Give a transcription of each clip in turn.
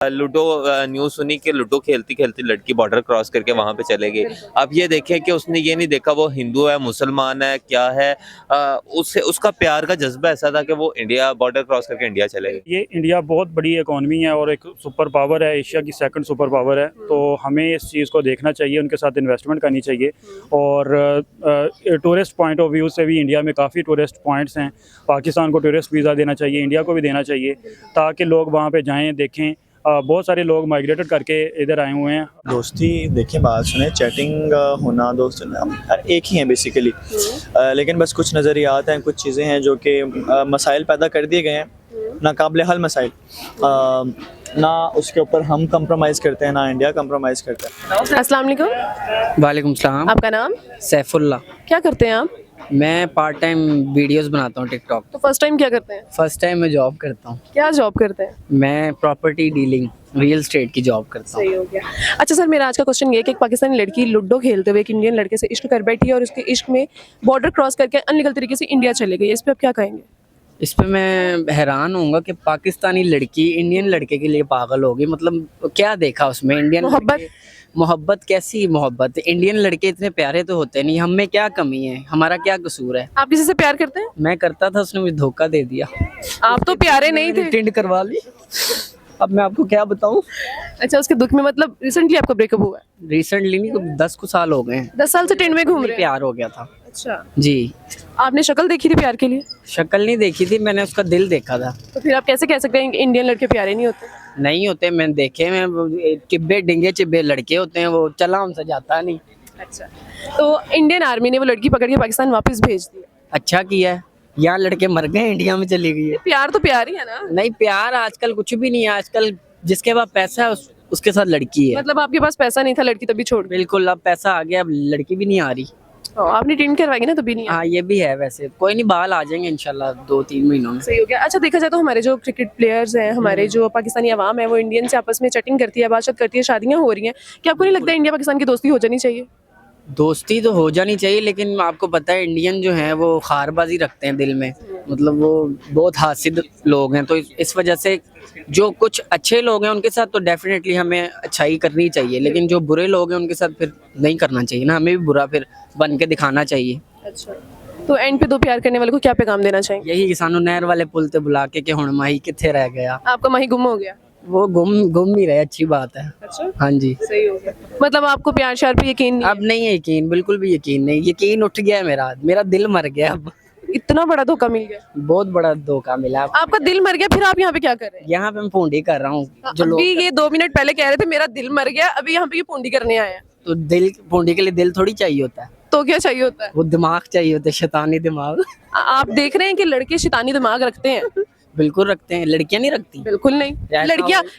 Ludo news सुनी कि ludo खेलती खेलती लड़की बॉर्डर क्रॉस करके वहां पे चले गई। अब ये देखें कि उसने ये नहीं देखा वो हिंदू है मुसलमान है क्या है, उससे उसका प्यार का जज्बा ऐसा था कि वो इंडिया बॉर्डर क्रॉस करके इंडिया चले गए। ये इंडिया बहुत बड़ी इकॉनमी है और एक सुपर पावर है, एशिया की सेकंड सुपर पावर है, तो हमें इस चीज़ को देखना चाहिए, उनके साथ इन्वेस्टमेंट करनी चाहिए। और टूरिस्ट पॉइंट ऑफ व्यू से भी इंडिया में काफ़ी टूरिस्ट पॉइंट्स हैं। पाकिस्तान को टूरिस्ट वीज़ा देना चाहिए, इंडिया को भी देना चाहिए ताकि लोग वहाँ पे जाएं देखें। बहुत सारे लोग माइग्रेटेड करके इधर आए हुए हैं। दोस्ती देखिए, बात सुने, चैटिंग होना दोस्त हम एक ही हैं बेसिकली, लेकिन बस कुछ नज़रियात हैं, कुछ चीज़ें हैं जो कि मसाइल पैदा कर दिए गए हैं, नाकाबिल हल मसाइल। ना उसके ऊपर हम कंप्रोमाइज़ करते हैं, ना इंडिया कंप्रोमाइज़ करता है। अस्सलाम वालेकुम। वालेकुम सलाम। आपका नाम? सैफुल्ला। क्या करते हैं आप? मैं पार्ट टाइम वीडियोस बनाता हूँ टिकटॉक। तो फर्स्ट टाइम क्या करते हैं? फर्स्ट टाइम मैं जॉब करता हूँ। क्या जॉब करते हैं? मैं प्रॉपर्टी डीलिंग रियल स्टेट की जॉब करता हूँ। सही हो गया। अच्छा सर, मेरा आज का क्वेश्चन ये है कि एक पाकिस्तानी लड़की लूडो खेलते हुए एक इंडियन लड़के से इश्क कर बैठी है और उसके इश्क में बॉर्डर क्रॉस करके अनलीगल तरीके से इंडिया चले गई। इस पे आप क्या कहेंगे? इस पे मैं हैरान होऊंगा कि पाकिस्तानी लड़की इंडियन लड़के के लिए पागल होगी। मतलब क्या देखा उसमें? इंडियन मोहब्बत? मोहब्बत कैसी मोहब्बत? इंडियन लड़के इतने प्यारे तो होते नहीं, हम में क्या कमी है, हमारा क्या कसूर है? आप किसी से प्यार करते हैं? मैं करता था, उसने मुझे धोखा दे दिया। आप तो प्यारे नहीं थे। टिंड करवा ली। अब मैं आपको क्या बताऊं? अच्छा, उसके दुख में मतलब रिसेंटली आपका ब्रेकअप हुआ है? रिसेंटली नहीं, 10 कुछ साल हो गए हैं। 10 साल से टेंट में घूम रहे हैं? प्यार हो गया था। अच्छा, जी। आपने शक्ल देखी थी प्यार के लिए? शक्ल नहीं देखी थी, मैंने उसका दिल देखा था। तो फिर आप कैसे कह सकते हैं कि इंडियन लड़के प्यारे नहीं होते? नहीं होते, मैंने देखे, मैं चिब्बे डिंगे चिब्बे लड़के होते हैं, वो चला उनसे जाता नहीं। अच्छा, तो इंडियन आर्मी ने वो लड़की पकड़ के पाकिस्तान वापस भेज दी। अच्छा किया है। यहाँ लड़के मर गए, इंडिया में चली गई है। प्यार तो प्यार ही है ना? नहीं, प्यार आजकल कुछ भी नहीं है। आजकल जिसके पास पैसा है उसके साथ लड़की है। मतलब आपके पास पैसा नहीं था, लड़की तभी छोड़ दी? बिल्कुल, अब पैसा आ गया, अब लड़की भी नहीं आ रही। आपने टिंट करवाई ना, तभी नहीं आई। हाँ, ये भी है। वैसे कोई नहीं, बाल आ जाएंगे इंशाल्लाह 2-3 महीनों में। सही हो गया। अच्छा, देखा जाए तो हमारे जो क्रिकेट प्लेयर्स हैं, हमारे जो पाकिस्तानी अवाम है, वो इंडियन से आपस में चैटिंग करती है, बातचीत करती है, शादियां हो रही हैं। क्या आपको नहीं लगता है इंडिया पाकिस्तान की दोस्ती हो जानी चाहिए? दोस्ती तो हो जानी चाहिए, लेकिन आपको पता है इंडियन जो हैं वो खारबाजी रखते हैं दिल में। मतलब वो बहुत हासिद लोग हैं, तो इस वजह से जो कुछ अच्छे लोग हैं उनके साथ तो डेफिनेटली हमें अच्छाई करनी चाहिए, लेकिन जो बुरे लोग हैं उनके साथ फिर नहीं करना चाहिए ना, हमें भी बुरा फिर बन के दिखाना चाहिए। अच्छा, तो एंड पे दो प्यार करने वाले को क्या पैगाम देना चाहेंगे? यही किसानों नहर वाले पुल ते बुला के हुण माही किथे रह गया। आपका माही गुम हो गया? वो गुम ही रहे, अच्छी बात है। अच्छा, हाँ जी। सही हो गया। मतलब आपको प्यार श्यार पे यकीन नहीं अब नहीं है यकीन, बिल्कुल भी यकीन नहीं। यकीन उठ गया है मेरा दिल मर गया अब। है? इतना बड़ा धोखा मिल गया? बहुत बड़ा धोखा मिला। आपका दिल मर गया, फिर आप यहाँ पे क्या कर रहे हैं? यहाँ पे मैं पूंडी कर रहा हूँ। जो लोग अभी ये 2 मिनट पहले कह रहे थे मेरा दिल मर गया, अभी यहाँ पे ये पूंडी करने आए हैं। तो दिल पूंडी के लिए दिल थोड़ी चाहिए होता है, तो क्या चाहिए होता है? वो दिमाग चाहिए होता है, शैतानी दिमाग। आप देख रहे हैं कि लड़के शैतानी दिमाग रखते हैं? बिल्कुल रखते हैं, लड़कियां नहीं रखती। बिल्कुल नहीं। ऐसा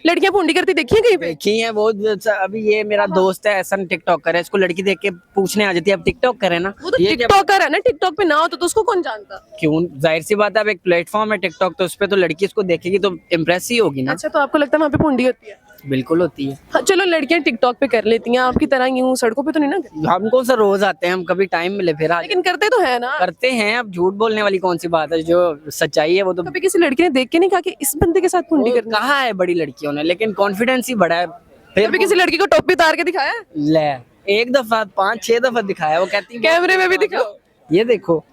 लड़कियां पूंडी करती देखी है कहीं पे? देखी है वो। अभी ये मेरा दोस्त है ऐसा टिकटॉकर है, इसको लड़की देख के पूछने आ जाती है अब टिकटॉक करे ना। वो तो ये टिकटॉकर है ना, टिकटॉक पे ना हो तो उसको कौन जानता? क्यों? जाहिर सी बात है, अब एक प्लेटफॉर्म है टिकटॉक, तो उस पे तो लड़की इसको देखेगी तो इम्प्रेस ही होगी ना। अच्छा, तो आपको लगता है वहाँ पे पूंडी होती है? बिल्कुल होती है। हाँ, चलो लड़कियां टिकटॉक पे कर लेती हैं, आपकी तरह यूं सड़कों पे तो नहीं ना करती? हमको सर रोज आते हैं, हम कभी टाइम मिले फिर आ लेकिन करते तो है ना? करते हैं। अब झूठ बोलने वाली कौन सी बात है? जो सच्चाई है वो तो कभी किसी लड़की ने देख के नहीं कहा कि इस बंदे के साथ पूंडी करनी? कहा है बड़ी लड़कियों ने, लेकिन कॉन्फिडेंस ही बड़ा है। फिर कभी किसी लड़की को टोपी उतार के दिखाया? ले, एक दफा 5-6 दफा दिखाया, वो कहती है कैमरे में भी दिखाओ। ये देखो।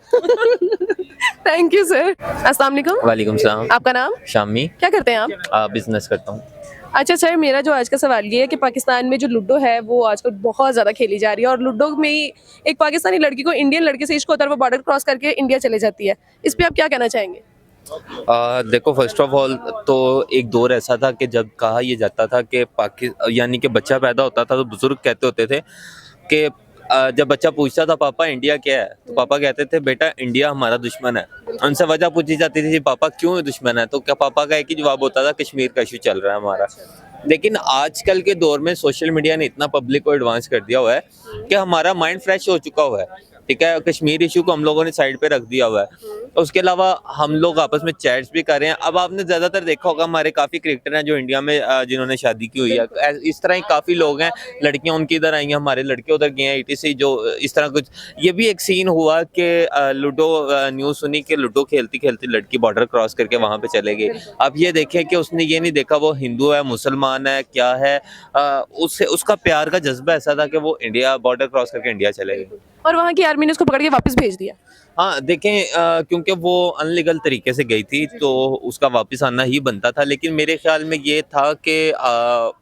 Thank you sir. अस्सलाम वालेकुम। वालेकुम सलाम। आपका नाम? शामी। क्या करते हैं आप? बिजनेस करता हूँ। अच्छा सर, मेरा जो आज का सवाल ये है कि पाकिस्तान में जो लूडो है वो आजकल बहुत ज़्यादा खेली जा रही है, और लूडो में ही एक पाकिस्तानी लड़की को इंडियन लड़के से इश्क होता है, वो बॉर्डर क्रॉस करके इंडिया चले जाती है। इस पे आप क्या कहना चाहेंगे? देखो, फर्स्ट ऑफ ऑल तो एक दौर ऐसा था कि जब कहा यह जाता था कि यानी कि बच्चा पैदा होता था तो बुजुर्ग कहते होते थे कि जब बच्चा पूछता था पापा इंडिया क्या है, तो पापा कहते थे बेटा इंडिया हमारा दुश्मन है। उनसे वजह पूछी जाती थी पापा क्यों दुश्मन है, तो क्या पापा का एक ही जवाब होता था कश्मीर का इशू चल रहा है हमारा। लेकिन आजकल के दौर में सोशल मीडिया ने इतना पब्लिक को एडवांस कर दिया हुआ है कि हमारा माइंड फ्रेश हो चुका हुआ है ठीक है, कश्मीर इशू को हम लोगों ने साइड पे रख दिया हुआ है। उसके अलावा हम लोग आपस में चैट्स भी कर रहे हैं। अब आपने ज़्यादातर देखा होगा हमारे काफ़ी क्रिकेटर हैं जो इंडिया में जिन्होंने शादी की हुई है, इस तरह ही काफ़ी लोग हैं, लड़कियां उनकी इधर आई हैं, हमारे लड़के उधर गए हैं, ETC जो इस तरह कुछ। ये भी एक सीन हुआ कि लूडो न्यूज़ सुनी कि लूडो खेलती खेलती लड़की बॉर्डर क्रॉस करके वहाँ पे चले गई। अब ये देखें कि उसने ये नहीं देखा वो हिंदू है, मुसलमान है, क्या है, उससे उसका प्यार का जज्बा ऐसा था कि वो इंडिया बॉर्डर क्रॉस करके इंडिया चले गए। और वहाँ की आर्मी ने उसको पकड़ के वापस भेज दिया। हाँ देखें, क्योंकि वो अनलीगल तरीके से गई थी तो उसका वापस आना ही बनता था, लेकिन मेरे ख्याल में ये था कि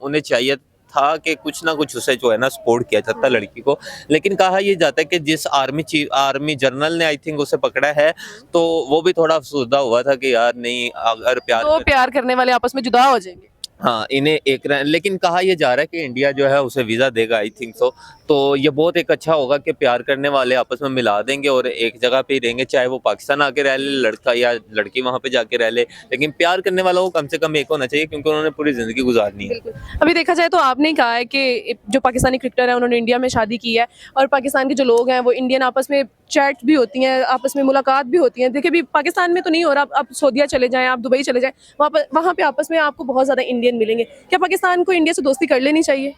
उन्हें चाहिए था कि कुछ ना कुछ उसे जो है ना सपोर्ट किया जाता लड़की को। लेकिन कहा ये जाता है कि जिस आर्मी जनरल ने आई थिंक उसे पकड़ा है, तो वो भी थोड़ा अफसोसदा हुआ था कि यार नहीं, अगर तो प्यार करने वाले आपस में जुदा हो जाएंगे। हाँ इन्हें लेकिन कहा यह जा रहा है कि इंडिया जो है उसे वीज़ा देगा, आई थिंक सो। तो ये बहुत एक अच्छा होगा कि प्यार करने वाले आपस में मिला देंगे और एक जगह पे ही रहेंगे, चाहे वो पाकिस्तान आके रह ले लड़का या लड़की वहाँ पे जाके रह ले, लेकिन प्यार करने वाला को कम से कम एक होना चाहिए, क्योंकि उन्होंने पूरी ज़िंदगी गुजारनी है। अभी देखा जाए तो आपने कहा है कि जो पाकिस्तानी क्रिकेटर है उन्होंने इंडिया में शादी की है, और पाकिस्तान के जो लोग हैं वो इंडियन आपस में चैट भी होती हैं, आपस में मुलाकात भी होती है। देखिए अभी पाकिस्तान में तो नहीं हो रहा, आप सऊदीया चले जाएं, आप दुबई चले जाएं, वहाँ पे आपस में आपको बहुत ज़्यादा इंडियन मिलेंगे। क्या पाकिस्तान को इंडिया से दोस्ती कर लेनी चाहिए?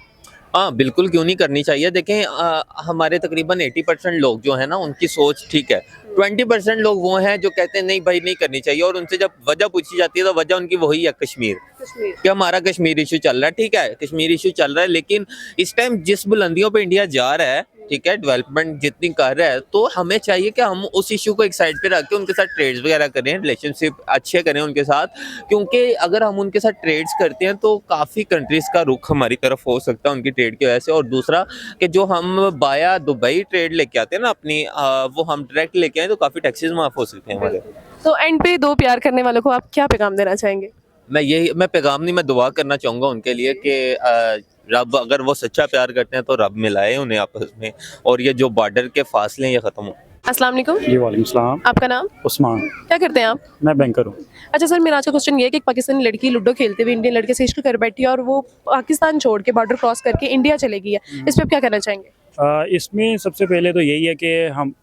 हाँ बिल्कुल, क्यों नहीं करनी चाहिए। देखें हमारे तकरीबन 80% लोग जो है ना उनकी सोच ठीक है, 20% लोग वो हैं जो कहते हैं नहीं भाई नहीं करनी चाहिए, और उनसे जब वजह पूछी जाती है तो वजह उनकी वही है कश्मीर, कि हमारा कश्मीर इशू चल रहा है। ठीक है, कश्मीर इशू चल रहा है, लेकिन इस टाइम जिस बुलंदियों पे इंडिया जा रहा है, ठीक है, डेवलपमेंट जितनी कर रहा है, तो हमें चाहिए कि हम उस इशू को एक साइड पे रख के उनके साथ ट्रेड्स वगैरह करें, रिलेशनशिप अच्छे करें उनके साथ, क्योंकि अगर हम उनके साथ ट्रेड्स करते हैं तो काफ़ी कंट्रीज़ का रुख हमारी तरफ हो सकता है उनकी ट्रेड की वजह से। और दूसरा कि जो हम बाया दुबई ट्रेड लेके आते हैं ना अपनी, वो हम डायरेक्ट लेके आए तो काफ़ी टैक्सेस माफ़ हो सकते हैं हमारे। तो एंड पे दो प्यार करने वालों को आप क्या पैगाम देना चाहेंगे? मैं पैगाम नहीं, मैं दुआ करना चाहूँगा उनके लिए कि रब, अगर वो सच्चा प्यार करते हैं तो रब मिलाए उन्हें आपस में, और ये जो बॉर्डर के फासले हैं ये ख़त्म हो। अस्सलाम वालेकुम। जी वालेकुम सलाम। आपका नाम? उस्मान। क्या करते हैं आप? मैं बैंकर हूँ। अच्छा सर, मेरा आज का क्वेश्चन ये है कि एक पाकिस्तानी लड़की लूडो खेलते हुए इंडियन लड़के से इश्क कर बैठी है और वो पाकिस्तान छोड़ के बॉर्डर क्रॉस करके इंडिया चले गई है, इस पर आप क्या कहना चाहेंगे? इसमें सबसे पहले तो यही है कि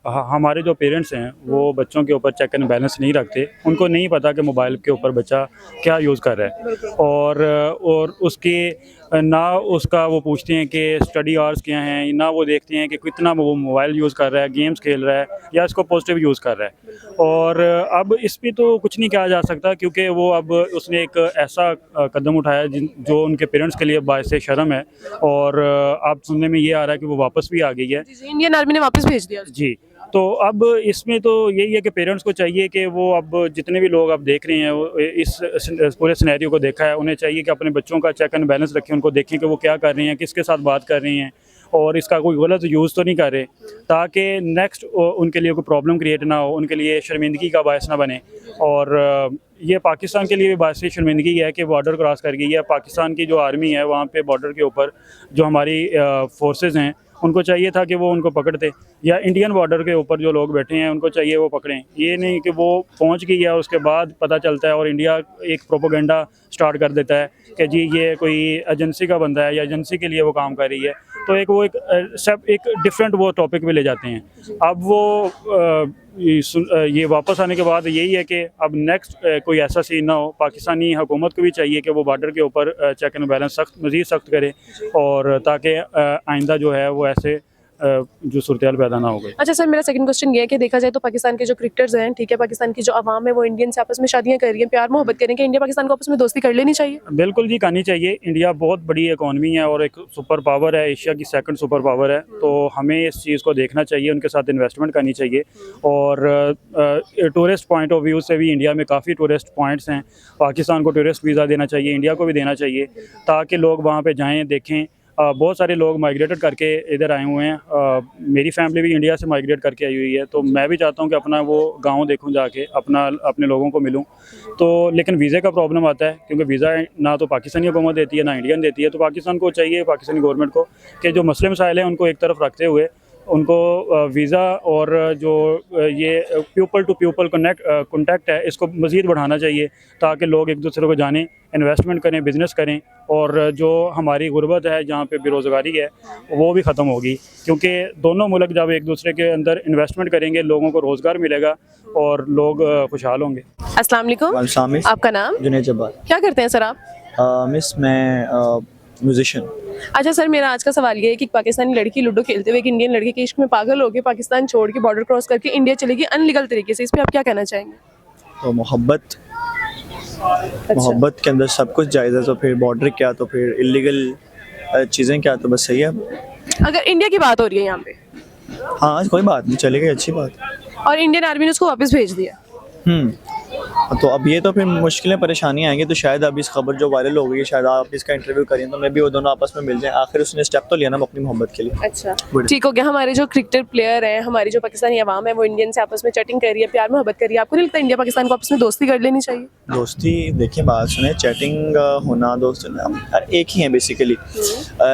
हमारे जो पेरेंट्स हैं वो बच्चों के ऊपर चेक एंड बैलेंस नहीं रखते। उनको नहीं पता कि मोबाइल के ऊपर बच्चा क्या यूज़ कर रहा है, और उसके ना उसका वो पूछते हैं कि स्टडी आवर्स क्या हैं, ना वो देखते हैं कि कितना वो मोबाइल यूज़ कर रहा है, गेम्स खेल रहा है या इसको पॉजिटिव यूज़ कर रहा है। और अब इस पर तो कुछ नहीं कहा जा सकता, क्योंकि वो अब उसने एक ऐसा कदम उठाया जो उनके पेरेंट्स के लिए बायस शर्म है, और आप सुनने में ये आ रहा है कि वो वापस भी आ गई है। जी, इंडियन आर्मी ने वापस भेज दिया। जी, तो अब इसमें तो यही है कि पेरेंट्स को चाहिए कि वो अब जितने भी लोग आप देख रहे हैं वो इस पूरे सिनेरियो को देखा है, उन्हें चाहिए कि अपने बच्चों का चेक एंड बैलेंस रखें, उनको देखें कि वो क्या कर रहे हैं, किसके साथ बात कर रहे हैं, और इसका कोई गलत यूज़ तो नहीं कर रहे, ताकि नेक्स्ट उनके लिए कोई प्रॉब्लम क्रिएट ना हो, उनके लिए शर्मिंदगी का बायस ना बने। और ये पाकिस्तान के लिए भी बायस शर्मिंदगी है कि बॉर्डर क्रॉस कर गई है। पाकिस्तान की जो आर्मी है वहाँ पे बॉर्डर के ऊपर जो हमारी फोर्सेस हैं उनको चाहिए था कि वो उनको पकड़ते, या इंडियन बॉर्डर के ऊपर जो लोग बैठे हैं उनको चाहिए वो पकड़ें। ये नहीं कि वो पहुंच गई है उसके बाद पता चलता है और इंडिया एक प्रोपोगंडा स्टार्ट कर देता है कि जी ये कोई एजेंसी का बंदा है या एजेंसी के लिए वो काम कर रही है, तो एक डिफरेंट वो टॉपिक पे ले जाते हैं। अब वो ये वापस आने के बाद यही है कि अब नेक्स्ट कोई ऐसा सीन ना हो। पाकिस्तानी हुकूमत को भी चाहिए कि वो बॉर्डर के ऊपर चेक एंड बैलेंस मज़ीद सख्त करे, और ताकि आइंदा जो है वो ऐसे जो सूरत पैदा ना हो गई। अच्छा सर, मेरा सेकंड क्वेश्चन ये है कि देखा जाए तो पाकिस्तान के जो क्रिकेटर्स हैं, ठीक है, पाकिस्तान की जो आवाम है वो इंडियन से आपस में शादियां कर रही हैं, प्यार मोहब्बत करें, कि इंडिया पाकिस्तान को आपस में दोस्ती कर लेनी चाहिए? बिल्कुल जी, करनी चाहिए। इंडिया बहुत बड़ी इकॉनमी है और एक सुपर पावर है, एशिया की सेकंड सुपर पावर है, तो हमें इस चीज़ को देखना चाहिए, उनके साथ इन्वेस्टमेंट करनी चाहिए। और टूरिस्ट पॉइंट ऑफ व्यू से भी इंडिया में काफ़ी टूरिस्ट पॉइंट्स हैं, पाकिस्तान को टूरिस्ट वीज़ा देना चाहिए, इंडिया को भी देना चाहिए, ताकि लोग वहाँ पर जाएँ, देखें। बहुत सारे लोग माइग्रेटेड करके इधर आए हुए हैं। मेरी फैमिली भी इंडिया से माइग्रेट करके आई हुई है, तो मैं भी चाहता हूं कि अपना वो गांव देखूं, जाके अपने लोगों को मिलूं। तो लेकिन वीज़े का प्रॉब्लम आता है, क्योंकि वीज़ा ना तो पाकिस्तानी हुकूमत देती है ना इंडियन देती है। तो पाकिस्तान को चाहिए, पाकिस्तानी गवर्नमेंट को, कि जो मसले मसाइल हैं उनको एक तरफ रखते हुए उनको वीज़ा और जो ये पीपल टू पीपल कॉन्टैक्ट है इसको मज़ीद बढ़ाना चाहिए, ताकि लोग एक दूसरे को जानें, इन्वेस्टमेंट करें, बिज़नेस करें, और जो हमारी गुर्बत है, जहाँ पे बेरोज़गारी है, वो भी ख़त्म होगी। क्योंकि दोनों मुल्क जब एक दूसरे के अंदर इन्वेस्टमेंट करेंगे, लोगों को रोज़गार मिलेगा और लोग खुशहाल होंगे। अस्सलाम वालेकुम, वालेकुम। आपका नाम? जुनैद जब्बार। क्या करते हैं सर आप? मिस मैं म्यूजिशियन। अच्छा सर, मेरा आज का सवाल ये है कि एक पाकिस्तानी लड़की लूडो खेलते हुए एक इंडियन लड़के के इश्क में पागल हो के पाकिस्तान छोड़ के बॉर्डर क्रॉस करके इंडिया चलेगी अनलीगल तरीके से, इस पे आप क्या कहना चाहेंगे? तो मोहब्बत के अंदर सब कुछ जायज़ है, तो फिर बॉर्डर क्या, तो फिर इलीगल चीज़ें क्या, तो बस सही है। अगर इंडिया की बात हो रही है यहाँ पे हाँ कोई बात नहीं, चलेगी, अच्छी बात। और इंडियन आर्मी ने उसको वापस भेज दिया, तो अब ये तो फिर मुश्किलें परेशानियाँ आएंगी, तो शायद अब इस खबर जो वायरल हो गई है, शायद आप इसका इंटरव्यू करें तो मैं भी वो दोनों आपस में मिल जाएं। आखिर उसने स्टेप तो लिया ना अपनी मोहब्बत के लिए। अच्छा ठीक हो गया। हमारे जो क्रिकेट प्लेयर हैं, हमारी जो पाकिस्तानी अवाम है, वो इंडियन से आपस में चैटिंग कर रही है, प्यार मोहब्बत कर रही है, आपको नहीं लगता इंडिया पाकिस्तान को आपस में दोस्ती कर लेनी चाहिए? दोस्ती, देखिए बात सुने, चैटिंग होना, दोस्त हर एक ही है बेसिकली,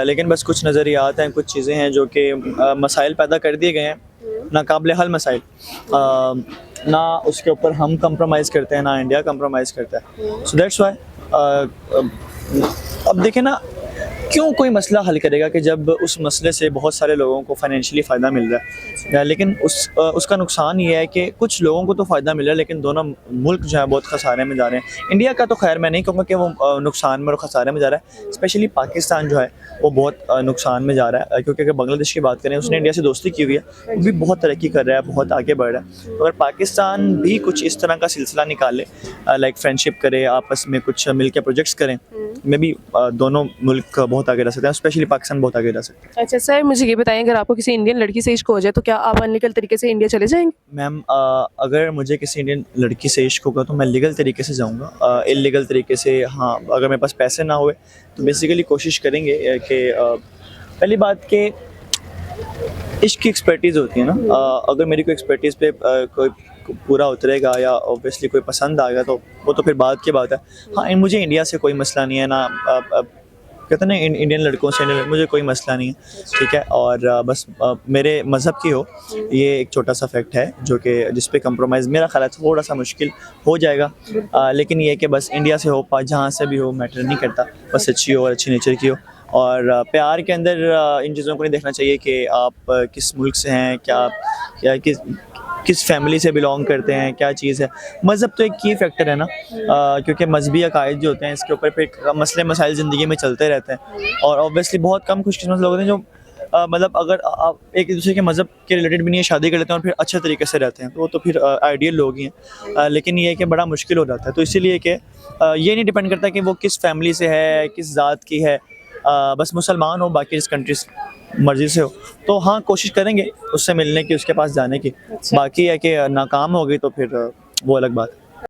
लेकिन बस कुछ नज़रियात हैं, कुछ चीज़ें हैं जो कि मसाइल पैदा कर दिए गए हैं, नाकाबिल हल मसाइल, ना उसके ऊपर हम कंप्रोमाइज़ करते हैं, ना इंडिया कंप्रोमाइज़ करता है। सो दैट्स वाई अब देखें ना, क्यों कोई मसला हल करेगा कि जब उस मसले से बहुत सारे लोगों को फाइनेंशियली फ़ायदा मिल रहा है, लेकिन उसका नुकसान ये है कि कुछ लोगों को तो फ़ायदा मिल रहा है, लेकिन दोनों मुल्क जो है बहुत खसारे में जा रहे हैं। इंडिया का तो खैर मैं नहीं कहूँगा कि वो नुकसान में और खसारे में जा रहा है, स्पेशली पाकिस्तान जो है वो बहुत नुकसान में जा रहा है, क्योंकि अगर बांग्लादेश की बात करें, उसने इंडिया से दोस्ती की हुई है, वो भी बहुत तरक्की कर रहा है, बहुत आगे बढ़ रहा है। अगर पाकिस्तान भी कुछ इस तरह का सिलसिला निकाले, लाइक फ्रेंडशिप करे, आपस में कुछ मिल के प्रोजेक्ट्स करें, में भी दोनों मुल्क बहुत आगे रह सकते हैं, स्पेशली पाकिस्तान बहुत आगे रह सकते हैं। अच्छा सर, मुझे ये बताएं, अगर आपको किसी इंडियन लड़की से इश्क हो जाए तो क्या आप अनलीगल तरीके से इंडिया चले जाएंगे? मैम, अगर मुझे किसी इंडियन लड़की से इश्क होगा तो मैं लीगल तरीके से जाऊंगा, इलीगल तरीके से हाँ, अगर मेरे पास पैसे ना हुए तो बेसिकली कोशिश करेंगे कि पहली बात के इश्क की एक्सपर्टीज़ होती है ना, अगर मेरी कोई एक्सपर्टीज़ पे कोई पूरा उतरेगा या ऑब्वियसली कोई पसंद आएगा तो वो तो फिर बात की बात है। हाँ, मुझे इंडिया से कोई मसला नहीं है ना, कहते हैं ना इंडियन लड़कों से मुझे कोई मसला नहीं है, ठीक है। और बस मेरे मज़हब की हो, ये एक छोटा सा फैक्ट है जो कि जिस पे कंप्रोमाइज़ मेरा ख्याल है थोड़ा सा मुश्किल हो जाएगा, लेकिन ये है कि बस इंडिया से हो, जहाँ से भी हो, मैटर नहीं करता, बस अच्छी हो और अच्छी नेचर की हो। और प्यार के अंदर इन चीज़ों को नहीं देखना चाहिए कि आप किस मुल्क से हैं, क्या किस फैमिली से बिलोंग करते हैं, क्या चीज़ है। मज़हब तो एक की फैक्टर है ना, क्योंकि मजहबी अकायद जो होते हैं इसके ऊपर फिर मसले मसाइल ज़िंदगी में चलते रहते हैं, और ऑब्वियसली बहुत कम खुशकिस्मत लोग होते हैं जो मतलब अगर आप एक दूसरे के मज़हब के रिलेटेड भी नहीं शादी कर लेते हैं और फिर अच्छे तरीके से रहते हैं, तो वो तो फिर आइडियल लोग ही हैं, लेकिन ये है कि बड़ा मुश्किल हो जाता है। तो इसीलिए कि ये नहीं डिपेंड करता कि वो किस फैमिली से है, किस ज़ात की है, बस मुसलमान हो, बाकी इस कंट्री मर्जी से हो, तो हाँ कोशिश करेंगे उससे मिलने की, उसके पास जाने की। बाकी है कि नाकाम हो गई तो फिर वो अलग बात है।